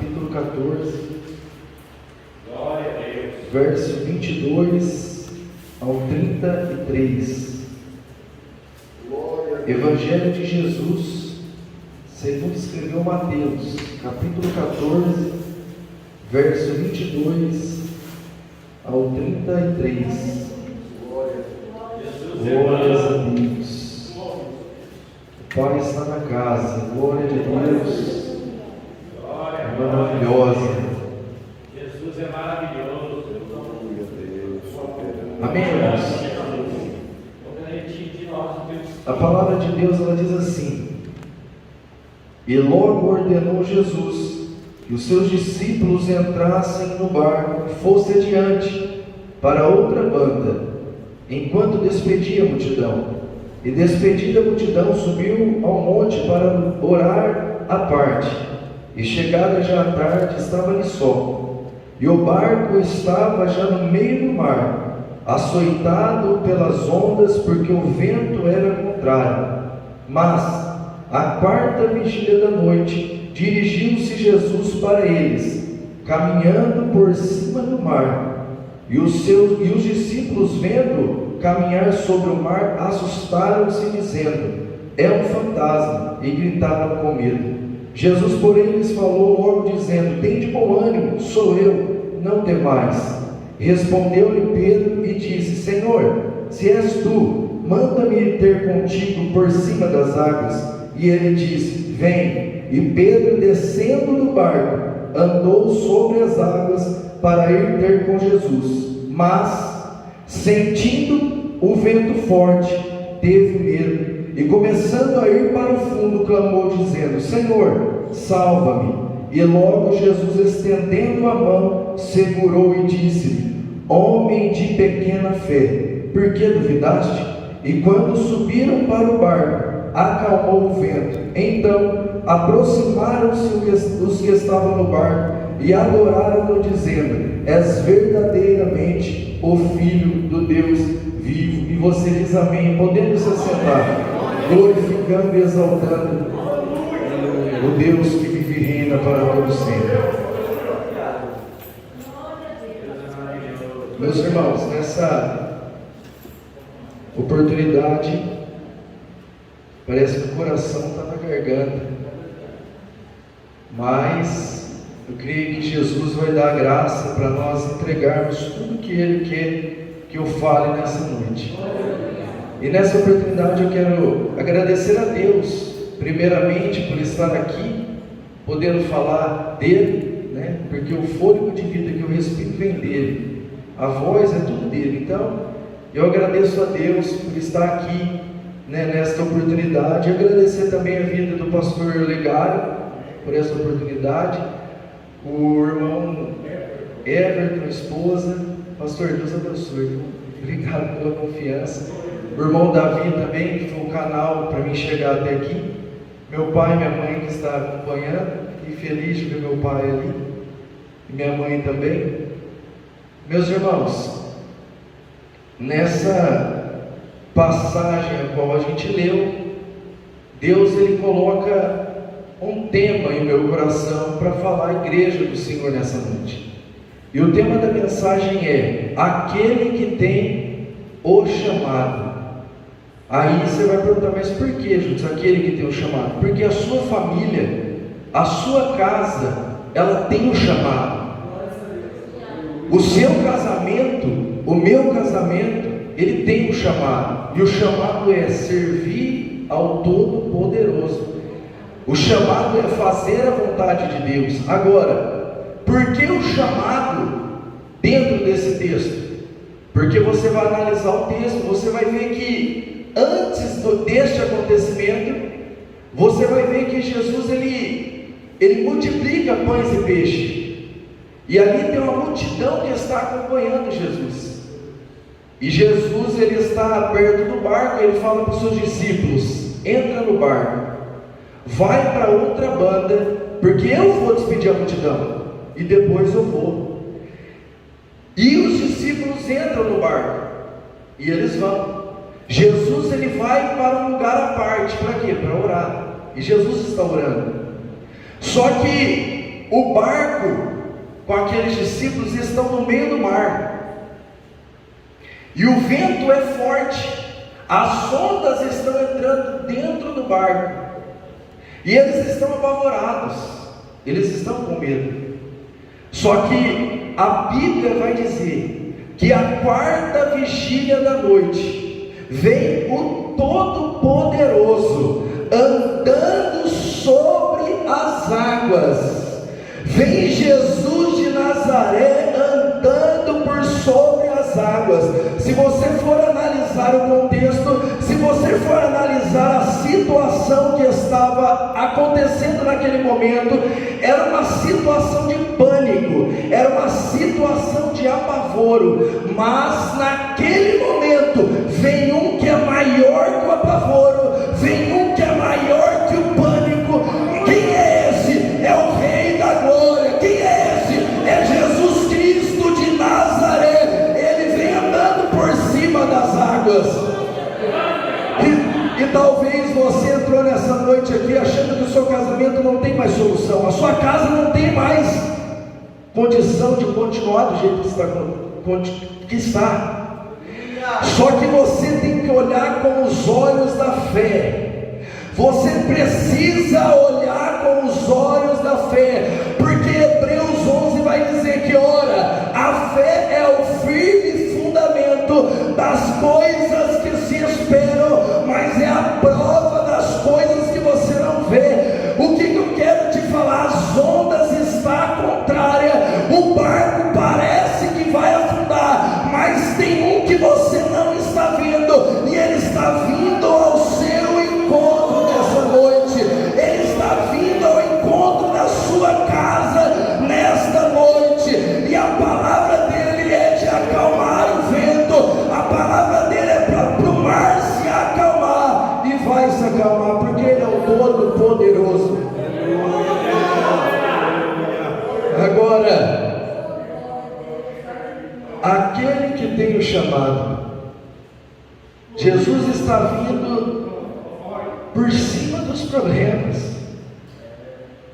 capítulo 14, verso 22 ao 33. Evangelho de Jesus, segundo escreveu Mateus, capítulo 14, verso 22 ao 33. Glórias a Deus. O Pai está na casa. Glória a Deus. É maravilhosa. Jesus é maravilhoso. Amém, irmãos? A palavra de Deus, ela diz assim: e logo ordenou Jesus que os seus discípulos entrassem no barco e fosse adiante para outra banda, enquanto despedia a multidão. E despedida a multidão, subiu ao monte para orar à parte. E chegada já a tarde, estava ali só. E o barco estava já no meio do mar, açoitado pelas ondas, porque o vento era contrário. Mas, à quarta vigília da noite, dirigiu-se Jesus para eles, caminhando por cima do mar. E os discípulos, vendo caminhar sobre o mar, assustaram-se, dizendo: é um fantasma, e gritaram com medo. Jesus, porém, lhes falou logo, dizendo: tende bom ânimo, sou eu, não temais. Respondeu-lhe Pedro e disse: Senhor, se és tu, manda-me ter contigo por cima das águas. E ele disse: vem. E Pedro, descendo do barco, andou sobre as águas para ir ter com Jesus. Mas, sentindo o vento forte, teve medo, e começando a ir para o fundo, clamou, dizendo: Senhor, salva-me. E logo Jesus, estendendo a mão, segurou e disse-lhe: homem de pequena fé, por que duvidaste? E quando subiram para o barco, acalmou o vento. Então aproximaram-se os que estavam no barco e adoraram-no, dizendo: és verdadeiramente o Filho do Deus vivo. E você diz amém, podendo se assentar, glorificando e exaltando o Deus que vive e reina para todo sempre. Meus irmãos, nessa oportunidade, parece que o coração está na garganta, mas eu creio que Jesus vai dar graça para nós entregarmos tudo que Ele quer que eu fale nessa noite. E nessa oportunidade eu quero agradecer a Deus, primeiramente, por estar aqui, podendo falar dele, né? Porque o fôlego de vida que eu respiro vem dele, a voz é tudo dele. Então, eu agradeço a Deus por estar aqui, né, nesta oportunidade. Agradecer também a vida do pastor Legário por essa oportunidade, o irmão Everton, esposa. Pastor, Deus abençoe, obrigado pela confiança. O irmão Davi também, que foi o canal para mim chegar até aqui. Meu pai e minha mãe que está acompanhando, e feliz de ver meu pai ali, e minha mãe também. Meus irmãos, nessa passagem a qual a gente leu, Deus ele coloca um tema em meu coração para falar à igreja do Senhor nessa noite. E o tema da mensagem é: aquele que tem o chamado. Aí você vai perguntar: mas por que, Jesus, aquele que tem o chamado? Porque a sua família, a sua casa, ela tem o chamado. O seu casamento, o meu casamento, ele tem um chamado. E o chamado é servir ao Todo-Poderoso. O chamado é fazer a vontade de Deus. Agora, por que o chamado dentro desse texto? Porque você vai analisar o texto, você vai ver que antes deste acontecimento, você vai ver que Jesus ele multiplica pães e peixe. E ali tem uma multidão que está acompanhando Jesus. E Jesus ele está perto do barco, ele fala para os seus discípulos: entra no barco, vai para outra banda, porque eu vou despedir a multidão, e depois eu vou. E os discípulos entram no barco, e eles vão. Jesus ele vai para um lugar à parte, para quê? Para orar. E Jesus está orando. Só que o barco com aqueles discípulos estão no meio do mar, e o vento é forte, as ondas estão entrando dentro do barco, e eles estão apavorados, eles estão com medo. Só que a Bíblia vai dizer que a quarta vigília da noite vem o Todo-Poderoso andando sobre as águas. Vem Jesus de Nazaré andando por sobre as águas. Se você for analisar o contexto, se você for analisar a situação que estava acontecendo naquele momento, era uma situação de pânico, era uma situação de apavoro, mas naquele momento vem um que é maior que o apavoro, vem um que é maior que o pânico. Quem é esse? É o Rei da Glória. Quem é esse? É Jesus Cristo de Nazaré. Ele vem andando por cima das águas. E talvez você entrou nessa noite aqui achando que o seu casamento não tem mais solução, a sua casa não tem mais condição de continuar do jeito que está. Só que você tem que olhar com os olhos da fé. Você precisa olhar com os olhos da fé, porque Hebreus 11 vai dizer que, ora, a fé é o firme fundamento das coisas que se esperam, mas é a prova das coisas que você não vê. O que eu quero te falar? As ondas estão contrárias, o barco parece que vai afundar, mas tem um que você não está vendo, e ele está vindo ao seu encontro nessa noite. Ele está vindo ao encontro da sua casa nesta noite, e a palavra dele é de acalmar o vento, a palavra dele é para o mar se acalmar, e vai se acalmar, porque ele é o Todo-Poderoso. Agora, aquele que tem o chamado, Jesus está vindo por cima dos problemas.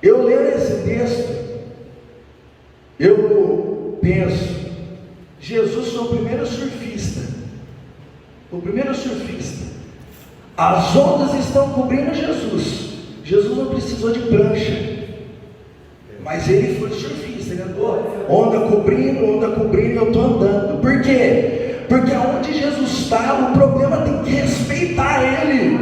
Eu leio esse texto, eu penso, Jesus foi o primeiro surfista, as ondas estão cobrindo Jesus. Jesus não precisou de prancha, mas ele foi surfista, ele andou onda cobrindo, e eu estou andando. Por quê? Porque aonde Jesus está, o problema tem que respeitar ele.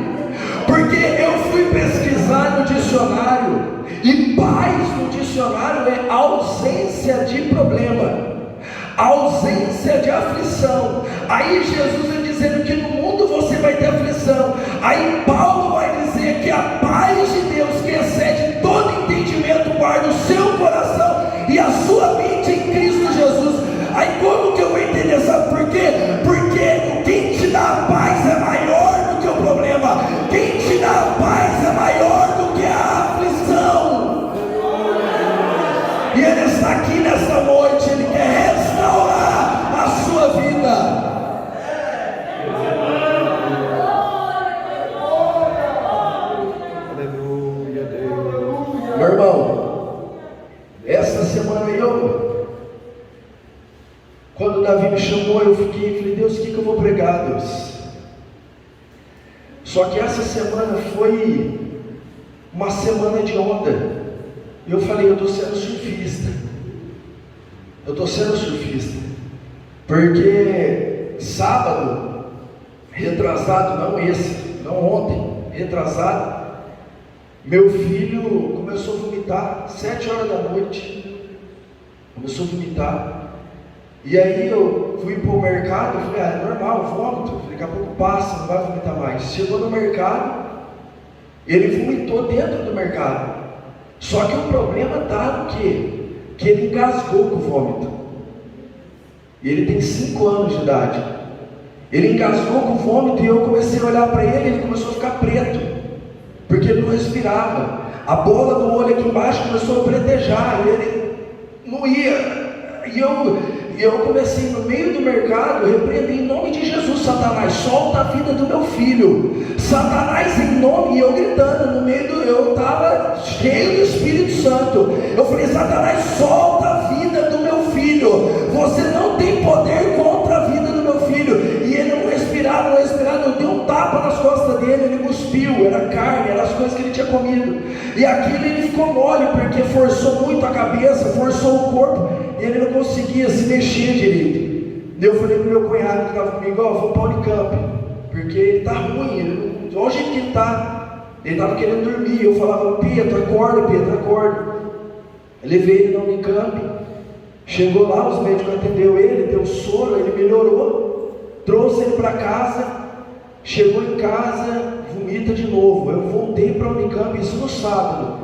Porque eu fui pesquisar no dicionário, e paz no dicionário é ausência de problema, ausência de aflição. Aí Jesus vai dizendo que no mundo você vai ter aflição. Aí Paulo vai dizer que a paz de Deus, que excede todo entendimento, guarda o seu coração e a sua mente em Cristo Jesus. Aí como que eu vou entender? Sabe por quê? Porque quem te dá a paz é maior do que o problema. Quem te dá a paz é maior do que a aflição. E ele está aqui nesta noite, ele quer restaurar a sua vida. Meu irmão, essa semana quando Davi me chamou, eu falei, Deus, o que eu vou pregar, Deus? Só que essa semana foi uma semana de onda. Eu falei, eu estou sendo surfista, porque sábado, retrasado, não ontem, retrasado, meu filho começou a vomitar, 7 horas da noite, começou a vomitar. E aí eu fui para o mercado, eu falei, é normal, vômito, daqui a pouco passa, não vai vomitar mais. Chegou no mercado, ele vomitou dentro do mercado. Só que o problema está no quê? Que ele engasgou com o vômito. E ele tem 5 anos de idade. Ele engasgou com o vômito e eu comecei a olhar para ele, ele começou a ficar preto, porque ele não respirava. A bola do olho aqui embaixo começou a pretejar, e ele não ia. E E eu comecei no meio do mercado, repreender em nome de Jesus: Satanás, solta a vida do meu filho. Satanás, em nome, e eu gritando no meio do, eu estava cheio do Espírito Santo. Eu falei: Satanás, solta a vida do meu filho. Você não tem poder contra a vida do meu filho. E ele não respirava, eu dei um tapa nas costas dele, ele cuspiu, era carne, eram as coisas que ele tinha comido. E aquilo ele ficou mole, porque forçou muito a cabeça, forçou o corpo, e ele não conseguia se mexer direito. Eu falei pro meu cunhado que estava comigo: ó, vou para o Unicamp, porque ele está ruim, ele não, olha o jeito que ele está. Ele estava querendo dormir. Eu falava: Pedro, acorda. Eu levei ele na Unicamp. Chegou lá, os médicos atenderam ele, deu soro, ele melhorou, trouxe ele para casa. Chegou em casa, vomita de novo. Eu voltei para a Unicamp, isso no sábado.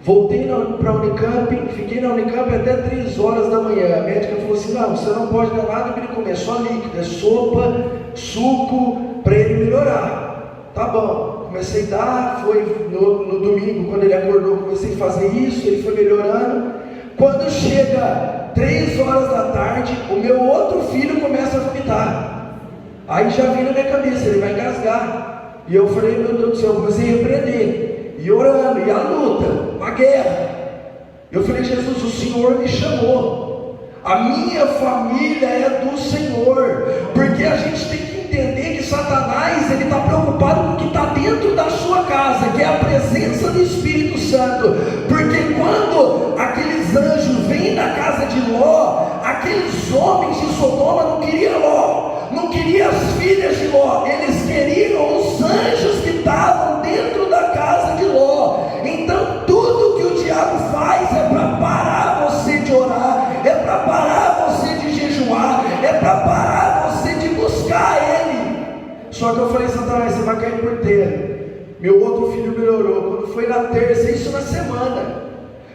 Voltei para a Unicamp, fiquei na Unicamp até 3 horas da manhã. A médica falou assim: não, você não pode dar nada para ele comer, só líquido, é sopa, suco, para ele melhorar. Tá bom. Comecei a dar, foi no domingo, quando ele acordou, comecei a fazer isso, ele foi melhorando. Quando chega 3 horas da tarde, o meu outro filho começa a vomitar. Aí já vem na minha cabeça: ele vai engasgar. E eu falei: meu Deus do céu, eu comecei a repreender, e orando, e a luta, uma guerra. Eu falei: Jesus, o Senhor me chamou, a minha família é do Senhor, porque a gente tem que entender que Satanás, ele está preocupado com o que está dentro da sua casa, que é a presença do Espírito Santo. Porque quando aqueles anjos vêm na casa de Ló, aqueles homens de Sodoma não queriam Ló, não queriam as filhas de Ló, eles queriam os anjos que estavam dentro da casa de Ló. Então tudo que o diabo faz é para parar você de orar, é para parar você de jejuar, é para parar você de buscar ele. Só que eu falei: Satanás, você vai cair por terra. Meu outro filho melhorou. Quando foi na terça, isso na semana,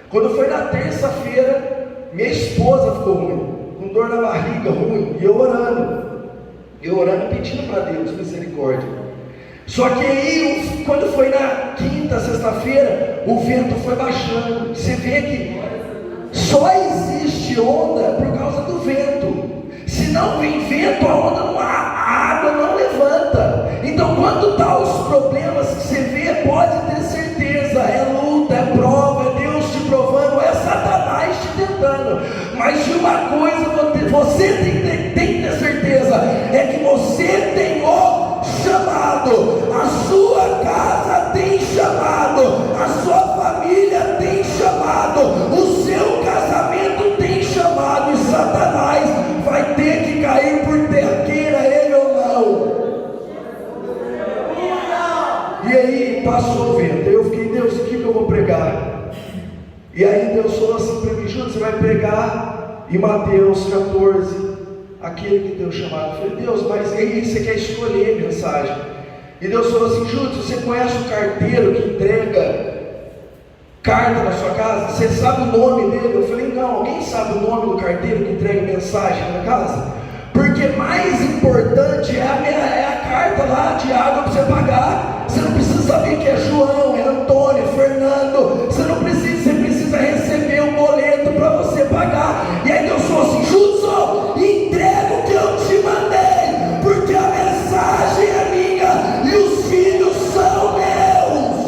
quando foi na terça-feira, minha esposa ficou ruim, com dor na barriga, ruim, e eu orando pedindo para Deus misericórdia. Só que aí, quando foi na quinta, sexta-feira, o vento foi baixando. Você vê que só existe onda por causa do vento. Se não vem vento, a onda não há, a água não levanta. Então, quando está os problemas que você vê, pode ter certeza: é luta, é prova, é Deus te provando, é Satanás te tentando. Mas de uma coisa você tem que ter certeza: é que você tem o chamado, a sua casa tem chamado, a sua família tem chamado, o seu casamento tem chamado, e Satanás vai ter que cair por terra, queira ele ou não. E aí passou o vento. Eu fiquei: Deus, o que eu vou pregar? E aí Deus falou assim para mim: Júlio, você vai pregar em Mateus 14, aquele que deu chamado. Eu falei: Deus, mas aí você quer escolher a mensagem. E Deus falou assim: Júlio, você conhece o carteiro que entrega carta na sua casa? Você sabe o nome dele? Eu falei: não. Alguém sabe o nome do carteiro que entrega mensagem na casa? Porque mais importante é a carta lá de água para você pagar. Você não precisa saber que é João, é Antônio, é Fernando. Você precisa receber um boleto para você pagar. E aí Deus falou assim: Judson, entrega o que eu te mandei, porque a mensagem é minha e os filhos são meus.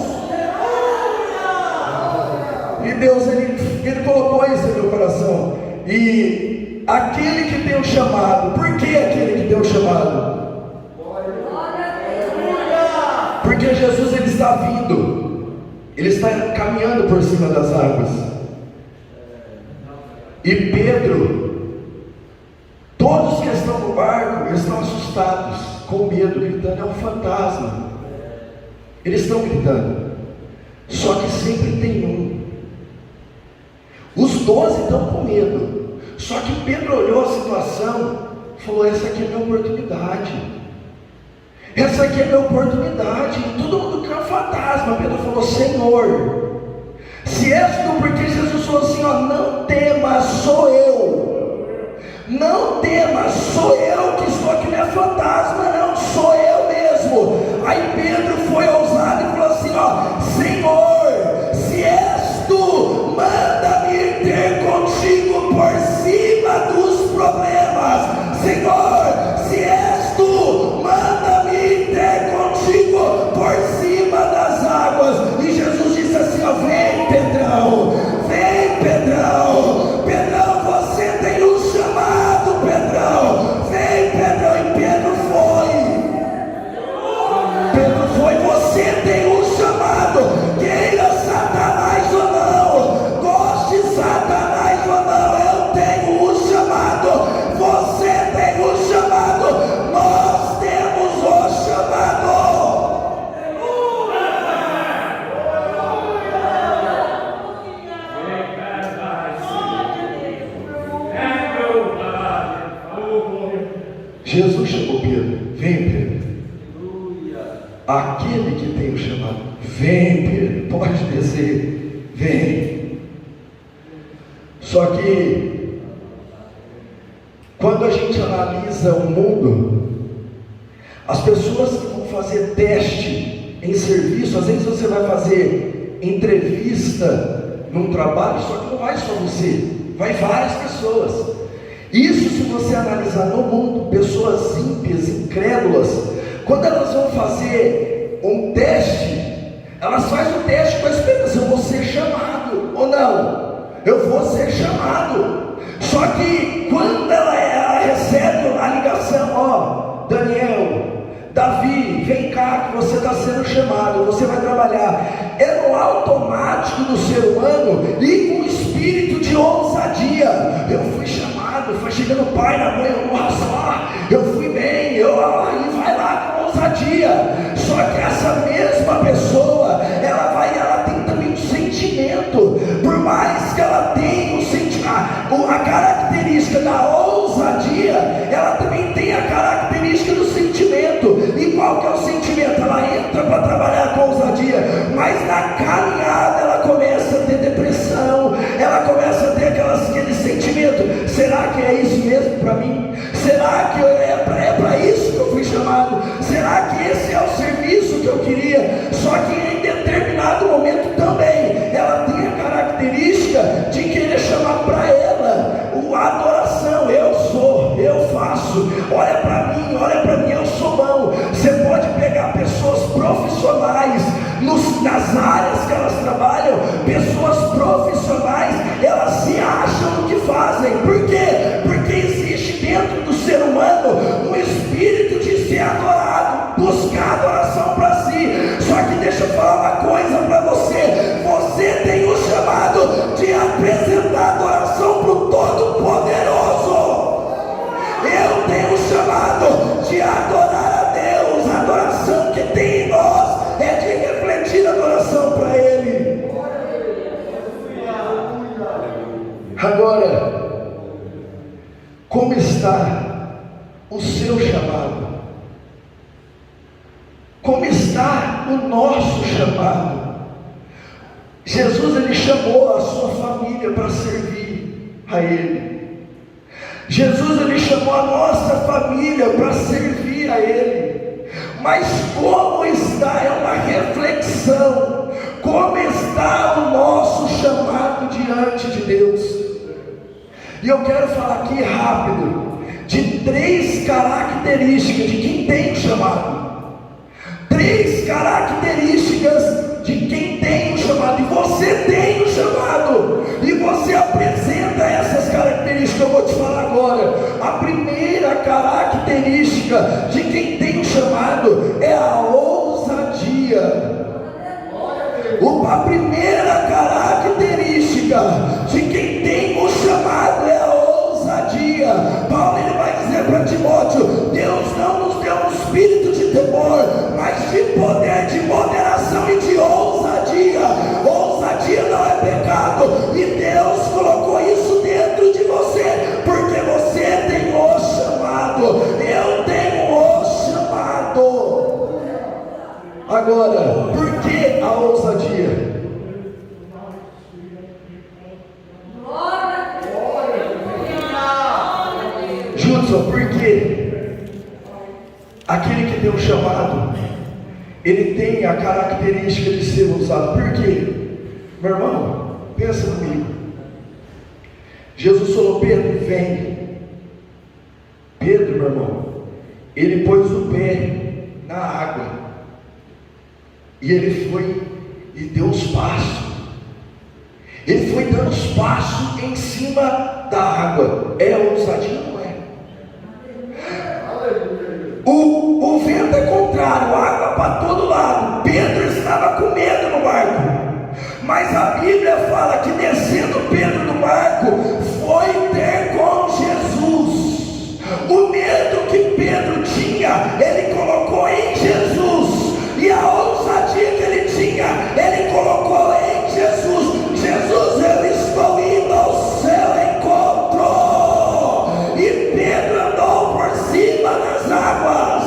E Deus, ele colocou isso no meu coração. E aquele que tem o chamado, por que aquele que tem o chamado? Porque Jesus, ele está vindo, ele está caminhando por cima das águas. E Pedro, todos que estão no barco, eles estão assustados, com medo, gritando: é um fantasma. Eles estão gritando. Só que sempre tem um. Os 12 estão com medo. Só que Pedro olhou a situação e falou: essa aqui é a minha oportunidade. Essa aqui é a minha oportunidade. Todo mundo quer um fantasma. Pedro falou: Senhor, se és tu, porque Jesus falou assim: ó, não temas, sou eu. Não temas, sou eu que estou aqui, não é fantasma, não, sou eu mesmo. Aí Pedro foi ousado e falou assim: ó, Senhor, se és tu, manda-me ter contigo por cima dos problemas. problemas. Senhor, se és tu, manda-me ter contigo por cima das águas. E Jesus disse assim, ó, vem Pedrão, vem Pedrão, Pedrão, você tem um chamado, Pedrão, vem Pedrão. E Pedro foi, você tem um chamado, queira Satanás ou não, goste Satanás ou não, eu tenho um chamado, você tem um chamado, nós temos um chamado. Jesus chamou Pedro, vem Pedro. Aquele que tem o chamado, vem Pedro, pode descer, vem. Só que quando a gente analisa o mundo, as pessoas que vão fazer teste em serviço, às vezes você vai fazer entrevista num trabalho, só que não vai só você, vai várias pessoas. Isso, se você analisar no mundo, pessoas ímpias, incrédulas, quando elas vão fazer um teste, elas fazem o teste com a esperança, eu vou ser chamado ou não, eu vou ser chamado. Só que quando ela recebe a ligação, ó, Daniel, Davi, vem cá que você está sendo chamado, você vai trabalhar, é no automático do ser humano e com espírito de ousadia. Eu fui chamado, foi chegando o pai na mãe, olha só, eu fui bem, e vai lá com ousadia. Só que essa mesma pessoa, ela tem também um sentimento, por mais que ela tenha a característica da ousadia, ela também tem a característica do sentimento. E qual que é o sentimento? Ela entra para trabalhar com ousadia, mas na caminhada ela começa a ter depressão, ela começa a ter aquele sentimento, será que é isso mesmo para mim? Será que é para isso que eu fui chamado? Será que esse é o serviço que eu queria? Só que em determinado momento também, ela tem a característica de querer chamar para ela a adoração. Eu faço, olha para mim, eu sou bom. Você pode pegar pessoas profissionais, nas áreas que elas trabalham, pessoas profissionais, elas se acham no que fazem. Por quê? Porque existe dentro do ser humano um espírito de ser adorado, buscar adoração para si. Só que deixa eu falar uma coisa para você, você tem o chamado de apresentar adoração para o Todo-Poderoso. Eu tenho o chamado de adorar a Deus. A adoração que tem em nós é de refletir a adoração para Ele. Agora, como está o seu chamado? Como está o nosso chamado? Jesus, Ele chamou a sua família para servir a Ele. Jesus, Ele chamou a nossa família para servir a Ele. Mas como está, é uma reflexão, como está o nosso chamado diante de Deus? E eu quero falar aqui rápido, de 3 características de quem tem o chamado. 3 características de quem tem o chamado. E você tem o chamado, e você apresenta essas características. Eu vou te falar agora. A primeira característica de quem tem o chamado é a ousadia. A primeira característica de quem tem o chamado é a ousadia. Paulo, ele vai dizer para Timóteo: Deus não nos deu um espírito de temor, mas de poder, de moderação e de ousadia. Ousadia não é pecado, e Deus colocou isso dentro de você, porque você tem o chamado. Eu tenho o chamado. Agora, por que a ousadia? Judson, por quê? Aquele que tem um chamado, ele tem a característica de ser ousado. Por quê? Meu irmão, pensa comigo. Jesus falou: Pedro, vem. Pedro, meu irmão, ele pôs o pé na água, e ele foi e deu os passos. Ele foi dando os passos em cima da água. É ousadia ou não é? O vento é contrário, água para todo lado. Pedro estava com medo no barco, mas a Bíblia fala que descendo Pedro do barco, foi ter com Jesus. O medo que Pedro tinha, ele colocou em Jesus, e a ousadia que ele tinha, ele colocou em Jesus. Jesus, eu estou indo ao seu encontro. E Pedro andou por cima das águas.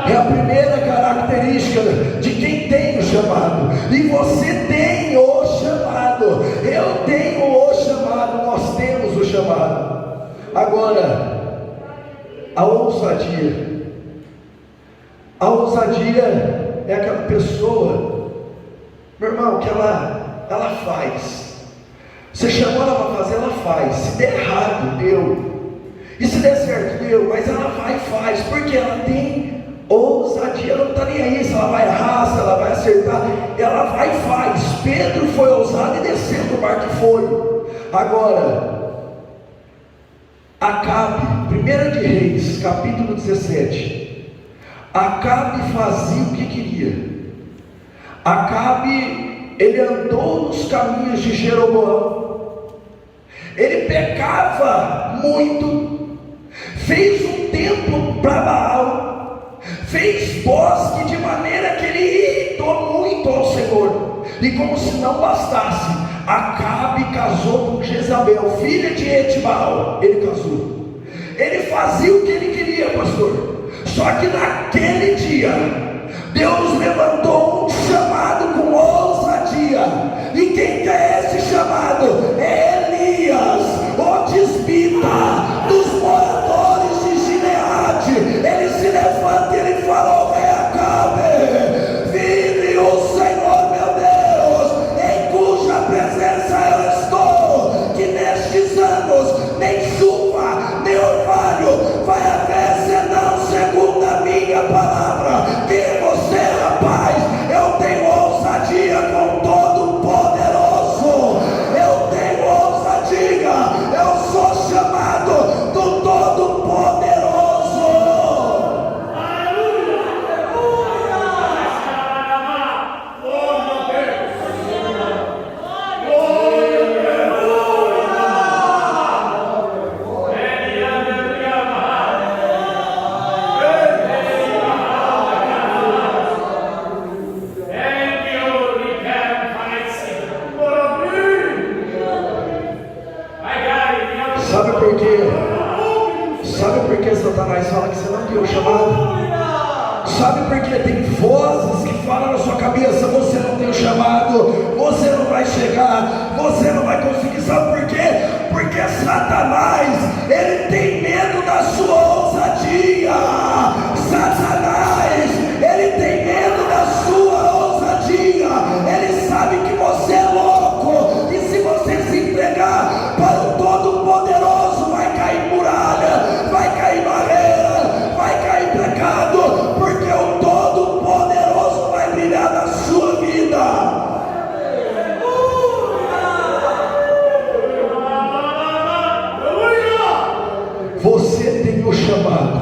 É a primeira característica de quem tem o chamado. E você tem o chamado. Eu tenho o chamado. Nós temos o chamado. Agora, a ousadia. A ousadia é aquela pessoa, meu irmão, que ela faz. Você chamou ela para fazer, ela faz. Se der errado, deu. E se der certo, deu. Mas ela vai e faz, porque ela tem ousadia. Ela não está nem aí se ela vai errar, se ela vai acertar. Ela vai e faz. Pedro foi ousado e desceu do barco e foi. Agora, Acabe, 1 de Reis, capítulo 17. Acabe fazia o que queria. Acabe, ele andou nos caminhos de Jeroboão. Ele pecava muito. Fez um templo para Baal. Fez bosque de maneira que ele irritou muito ao Senhor. E como se não bastasse, Acabe casou com Jezabel, filha de Etbaal. Ele casou. Ele fazia o que ele queria, pastor. Só que naquele dia, Deus levantou um chamado com ousadia. E quem é esse chamado? É Elias, o tisbita dos moradores de Gileade. Ele se levanta e ele fala: "Vem Acabe, vive o Senhor meu Deus, em cuja presença eu estou, que nestes anos nem chuva, nem orvalho vai haver, senão segundo a minha palavra." Que você, rapaz, eu tenho ousadia com todo poderoso. Eu tenho ousadia. Eu sou chamado do todo poderoso. Aleluia! Sabe por quê? Sabe por que Satanás fala que você não tem o chamado? Sabe por que tem vozes que falam na sua cabeça: você não tem o chamado, você não vai chegar, você não vai conseguir. Sabe por quê? Porque Satanás, ele tem medo da sua ousadia. Satanás, ele tem medo da sua ousadia. Ele sabe que você é louco, e se você se entregar para o Todo-Poderoso, vai cair muralha, vai cair barreira, vai cair pecado, porque o Todo-Poderoso vai brilhar na sua vida. Você tem o chamado.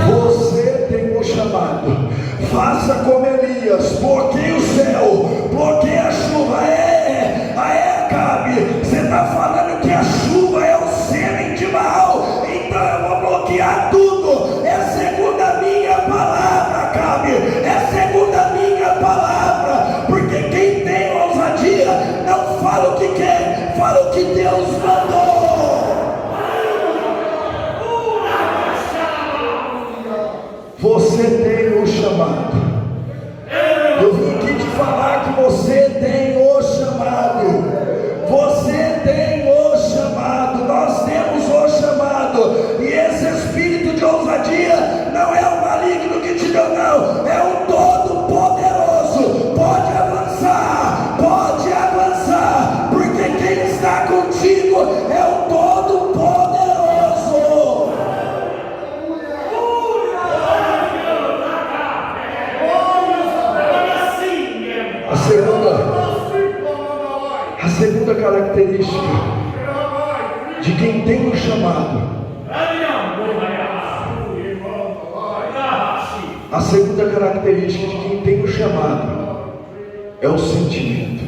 Você tem o chamado. Faça como Elias, bloqueie o céu, bloqueie a chuva. Acabe, você está falando que a chuva é o sêmen de Baal, então eu vou bloquear tudo. É segundo a minha palavra, Acabe, é segundo a minha palavra, porque quem tem ousadia não fala o que quer, fala o que Deus mandou. Você tem o chamado. Eu vim aqui te falar que você tem o chamado. Você tem o chamado. Nós temos o chamado. E esse espírito de ousadia não é o maligno que te deu, não. É o Todo-Poderoso. Pode avançar. Pode avançar. Porque quem está contigo é o Todo-Poderoso. segunda característica de quem tem um chamado. A segunda característica de quem tem um chamado é o sentimento.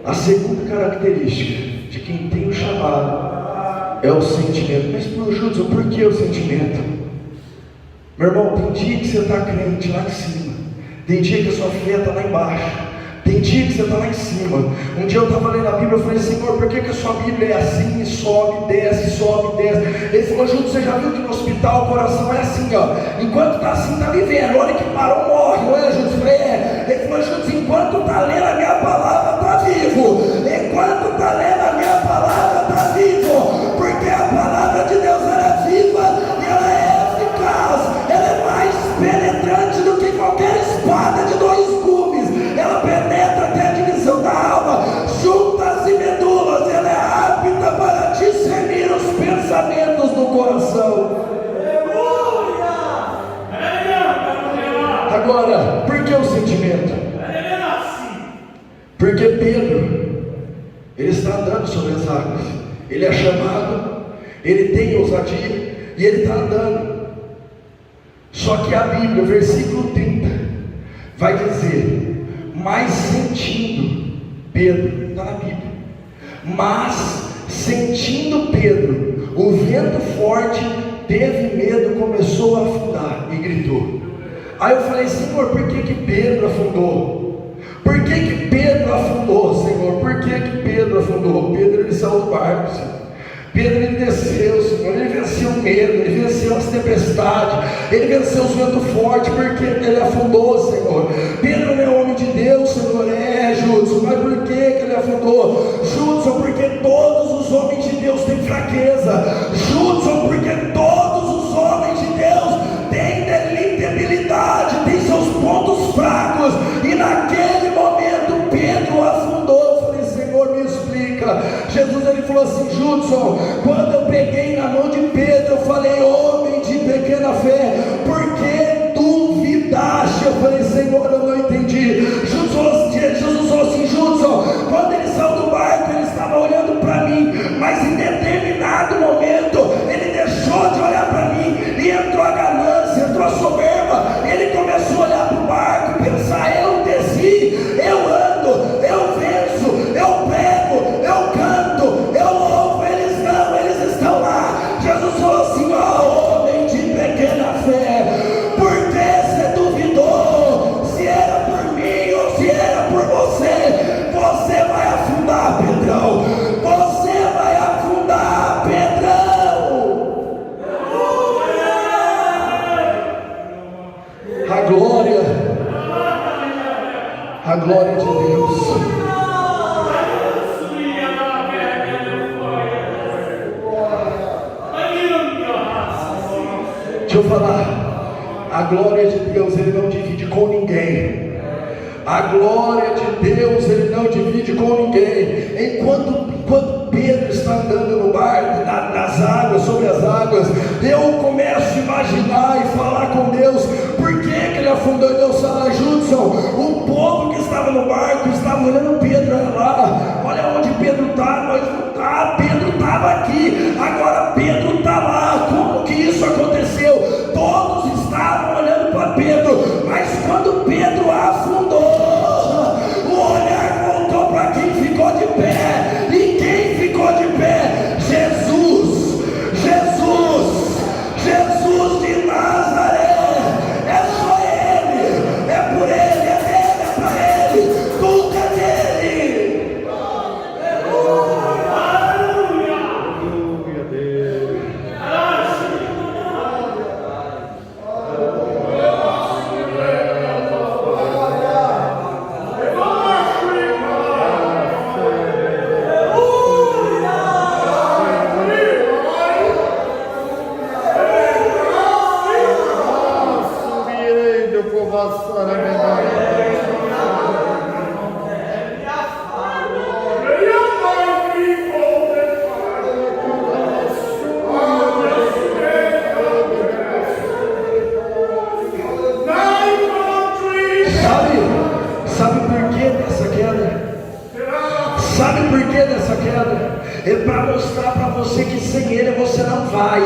A segunda característica de quem tem um chamado é o sentimento. Mas, Judson, por que o sentimento? Meu irmão, tem dia que você está crente lá em cima, tem dia que a sua fé está lá embaixo, tem dia que você está lá em cima. Um dia eu estava lendo a Bíblia, eu falei: Senhor, por que a sua Bíblia é assim, e sobe, desce, sobe, desce? Ele falou: Júlio, você já viu que no hospital o coração é assim, ó, enquanto está assim, está vivendo, olha que parou, morre, não é, Júlio? Eu falei: é. Ele falou: Júlio, enquanto está lendo a minha palavra, está vivo, enquanto está lendo a minha palavra, está vivo, porque a palavra de Deus ela é viva, e ela é eficaz, ela é mais penetrante do que qualquer espada de dois gumes, ela penetra até a divisão da alma, juntas e medulas, ela é apta para discernir os pensamentos do coração. Agora, por que o sentimento? Porque Pedro, ele está andando sobre as águas, ele é chamado, ele tem ousadia e ele está andando. Só que a Bíblia, versículo 30, vai dizer: mas sentindo Pedro, está na Bíblia, mas sentindo Pedro o vento forte, teve medo, começou a afundar e gritou. Aí eu falei: Senhor, por que Pedro afundou? Por que Pedro afundou, Senhor? Por que Pedro afundou? Pedro, ele saiu do barco, Senhor. Pedro, ele desceu, Senhor, ele venceu o medo, ele venceu as tempestades, ele venceu os ventos fortes, porque ele afundou, Senhor. Pedro não é homem de Deus, Senhor, Judson, mas por que ele afundou? Judson, porque todos os homens de Deus têm fraqueza. Judson, porque todos os homens de Deus têm debilidade, têm seus pontos fracos, e naquele momento Pedro afundou. Eu falei: Senhor, me explica. Jesus, ele falou assim: Judson, quando eu peguei na mão de Pedro, eu falei: homem de pequena fé, por que duvidaste? Eu falei: Senhor, eu não entendi. Jesus falou assim: Judson, quando ele saiu do barco, ele estava olhando para mim, mas em determinado momento, ele deixou de olhar para mim, e entrou a ganância, entrou a soberba, ele começou a olhar para o barco e pensar: eu desci, eu ando, eu venço, eu prego, eu canto, eu louvo. Eles não, eles estão lá. Jesus falou assim: ó, homem de pequena fé, por que você duvidou? Se era por mim ou se era por você, você vai afundar, Pedrão, você vai afundar, Pedrão. A glória de Deus. Deixa eu falar, a glória de Deus ele não divide com ninguém. A glória de Deus ele não divide com ninguém. Enquanto Pedro está andando no barco, nas águas, sobre as águas, eu começo a imaginar e falar com Deus: por que ele afundou? E Deus fala: Judson, o povo que estava no barco estava olhando Pedro, olha lá, olha onde Pedro está, nós não está, Pedro estava aqui, agora Pedro está lá. Como que isso aconteceu? Todos estavam olhando para Pedro, mas quando Pedro afundou, o olhar voltou para quem ficou de pé. E quem ficou de pé? Jesus, Jesus, Jesus de Nazaré. É só Ele, é por Ele, é dele, é para Ele, tudo é dele. Aleluia, aleluia, Deus. Sabe por que dessa queda? É para mostrar para você que sem Ele você não vai.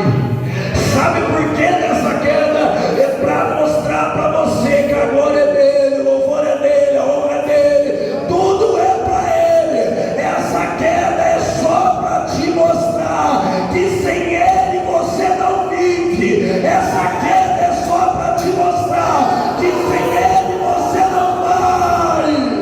Sabe por que dessa queda? É para mostrar para você que a glória é dele, o louvor é dele, a honra é dele, tudo é para Ele. Essa queda é só para te mostrar que sem Ele você não vive. Essa queda é só para te mostrar que sem Ele você não vai.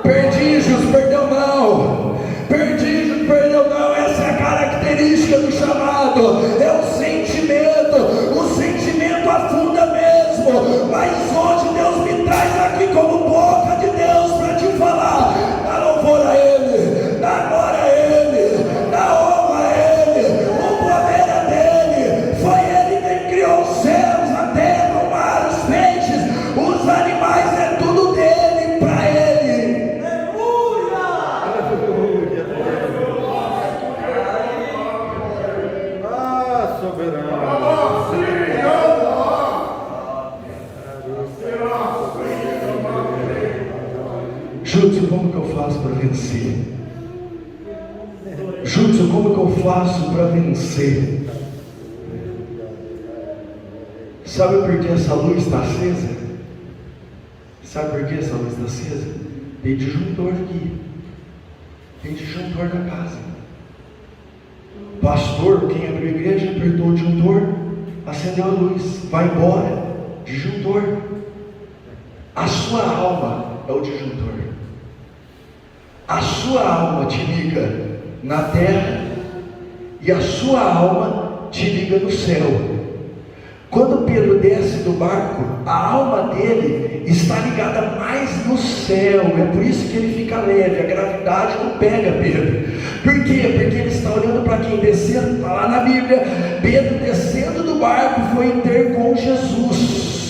Perdígios, perdeu não. Perdígios, perdeu não. Essa é a característica do chamado. É o sentimento. O sentimento afunda mesmo. Mas hoje Deus me traz aqui como boca de Deus para te falar. Dá louvor a Ele, dá glória a Ele, dá honra a Ele. O poder é dele. Foi Ele quem criou os céus, a terra, o mar, os peixes, os animais. É tudo dele, para Ele. Júlio, como que eu faço para vencer? Júlio, como que eu faço para vencer? Sabe por que essa luz está acesa? Sabe por que essa luz está acesa? Tem disjuntor aqui. Tem disjuntor da casa. Pastor, quem abriu a igreja, apertou o disjuntor, acendeu a luz, vai embora. Disjuntor. A sua alma é o disjuntor. A sua alma te liga na terra e a sua alma te liga no céu. Quando Pedro desce do barco, a alma dele está ligada mais no céu. É por isso que ele fica leve, a gravidade não pega Pedro. Por quê? Porque ele está olhando para quem? Descendo, está lá na Bíblia, Pedro descendo do barco foi ter com Jesus.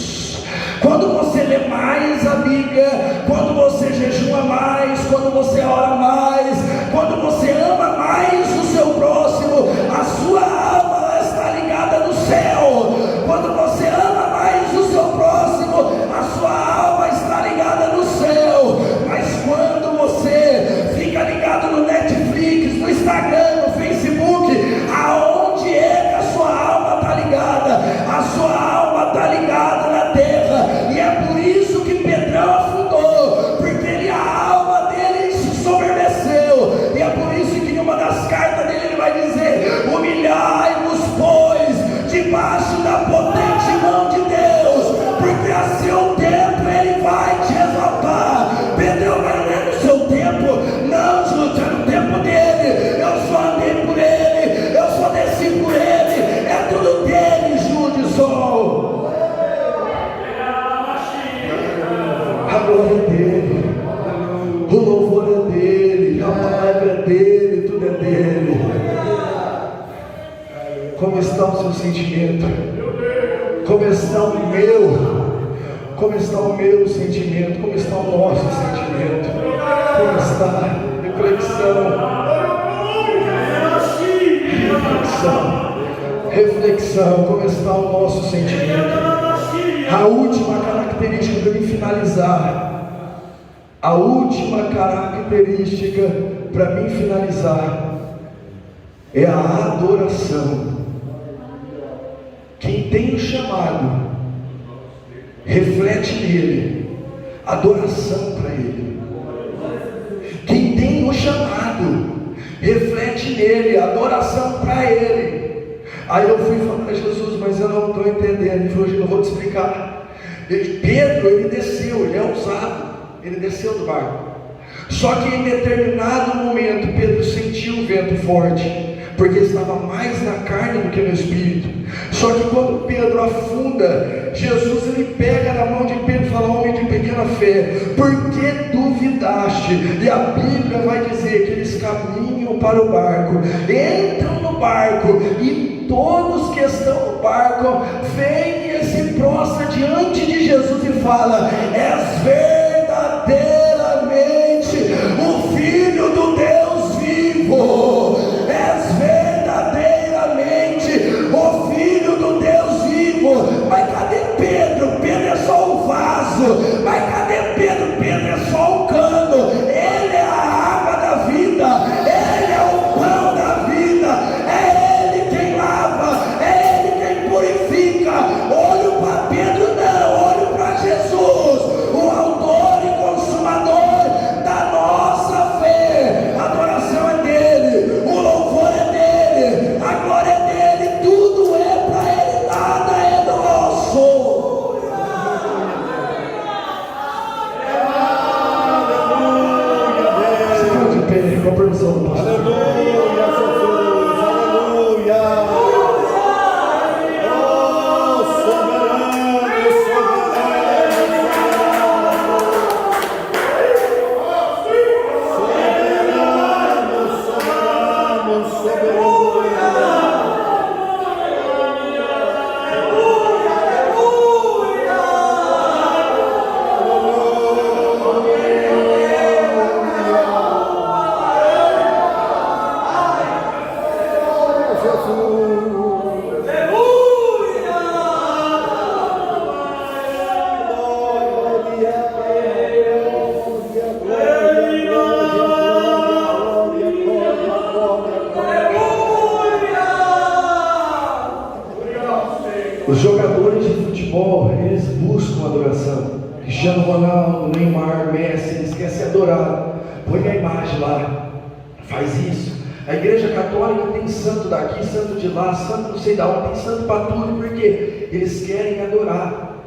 Quando você lê mais a Bíblia, quando você jejua mais, quando você ora mais, quando você ama mais o seu próximo, a sua alma está ligada no céu. Quando você ama mais o seu próximo, a sua alma está ligada no céu. Mas quando você fica ligado no Netflix, no Instagram, no Facebook, aonde é que a sua alma está ligada? A sua alma está ligada na terra. E é por isso que Pedrão afundou, porque a alma dele se soberbeceu. E é por isso que em uma das cartas dele ele vai dizer: humilhai-vos, pois, debaixo da potente mão de Deus, porque a seu tempo Ele vai te exaltar. Pedro, mas não é no seu tempo, não, Júlio, é no tempo dele. Eu só andei por Ele, eu só desci por Ele, é tudo dele, Júlio. A glória é dele, o louvor é dele, a palavra é dele, tudo é dele. Como está o seu sentimento? Como está o meu? Como está o meu sentimento? Como está o nosso sentimento? Como está? Reflexão. Como está o nosso sentimento? A última característica para me finalizar. A última característica para mim finalizar é a adoração. Quem tem o chamado, reflete nele, adoração para ele. Quem tem o chamado, reflete nele, adoração para ele. Aí eu fui falar para Jesus, mas eu não estou entendendo. Ele falou: eu vou te explicar. Pedro, ele desceu, ele é ousado, ele desceu do barco. Só que em determinado momento, Pedro sentiu um vento forte, porque estava mais na carne do que no espírito. Só que quando Pedro afunda, Jesus ele pega na mão de Pedro e fala: homem de pequena fé, por que duvidaste? E a Bíblia vai dizer que eles caminham para o barco, entram no barco, e todos que estão no barco vêm e se prostram diante de Jesus e fala: és verdadeiramente o Filho do Deus vivo, és verdadeiramente o Filho do Deus vivo. Mas cadê Pedro? Pedro é só um vaso. Mas cadê Pedro? Pedro adoração. Cristiano Ronaldo, Neymar, Messi, eles querem se adorar. Põe a imagem lá, faz isso. A igreja católica tem santo daqui, santo de lá, santo não sei da onde, tem santo para tudo, porque eles querem adorar.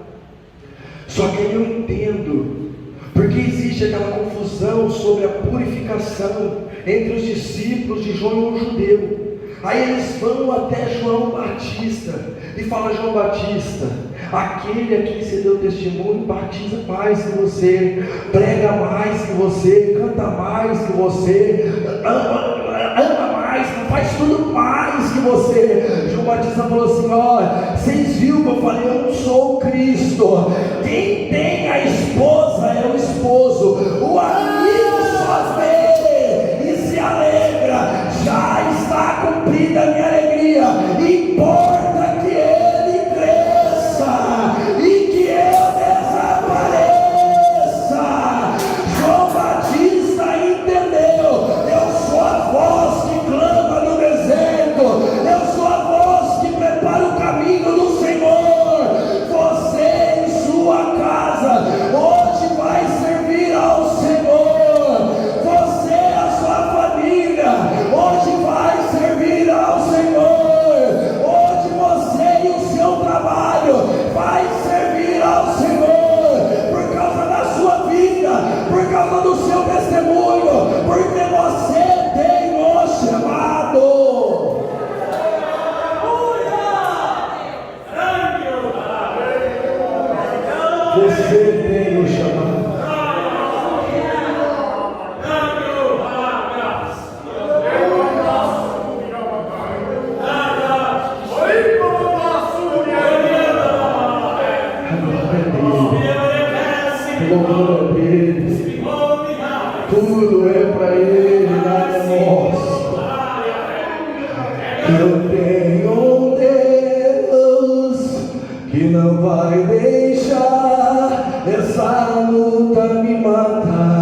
Só que aí eu entendo, porque existe aquela confusão sobre a purificação entre os discípulos de João e o judeu. Aí eles vão até João Batista e falam: João Batista, aquele aqui que você deu testemunho batiza mais que você, prega mais que você, canta mais que você, ama mais, faz tudo mais que você. João Batista falou assim: olha, vocês viram que eu falei, eu não sou o Cristo. Quem tem a esposa é o esposo, o amigo só vê e se alegra. Já está cumprida a minha alegria. Importa que ele cresça e que eu desapareça. João Batista entendeu: eu sou a voz que clama no deserto, eu sou a voz que prepara o caminho do Senhor. Você em sua casa hoje vai servir ao Senhor. Você, a sua família, hoje vai servir ao Senhor. Hoje você e o seu trabalho vai servir ao Senhor, por causa da sua vida, por causa do seu testemunho, porque você tem o chamado. Você tem o chamado. Glória a Deus. Tudo é para Ele, nada é nosso. Eu tenho um Deus que não vai deixar essa luta me matar.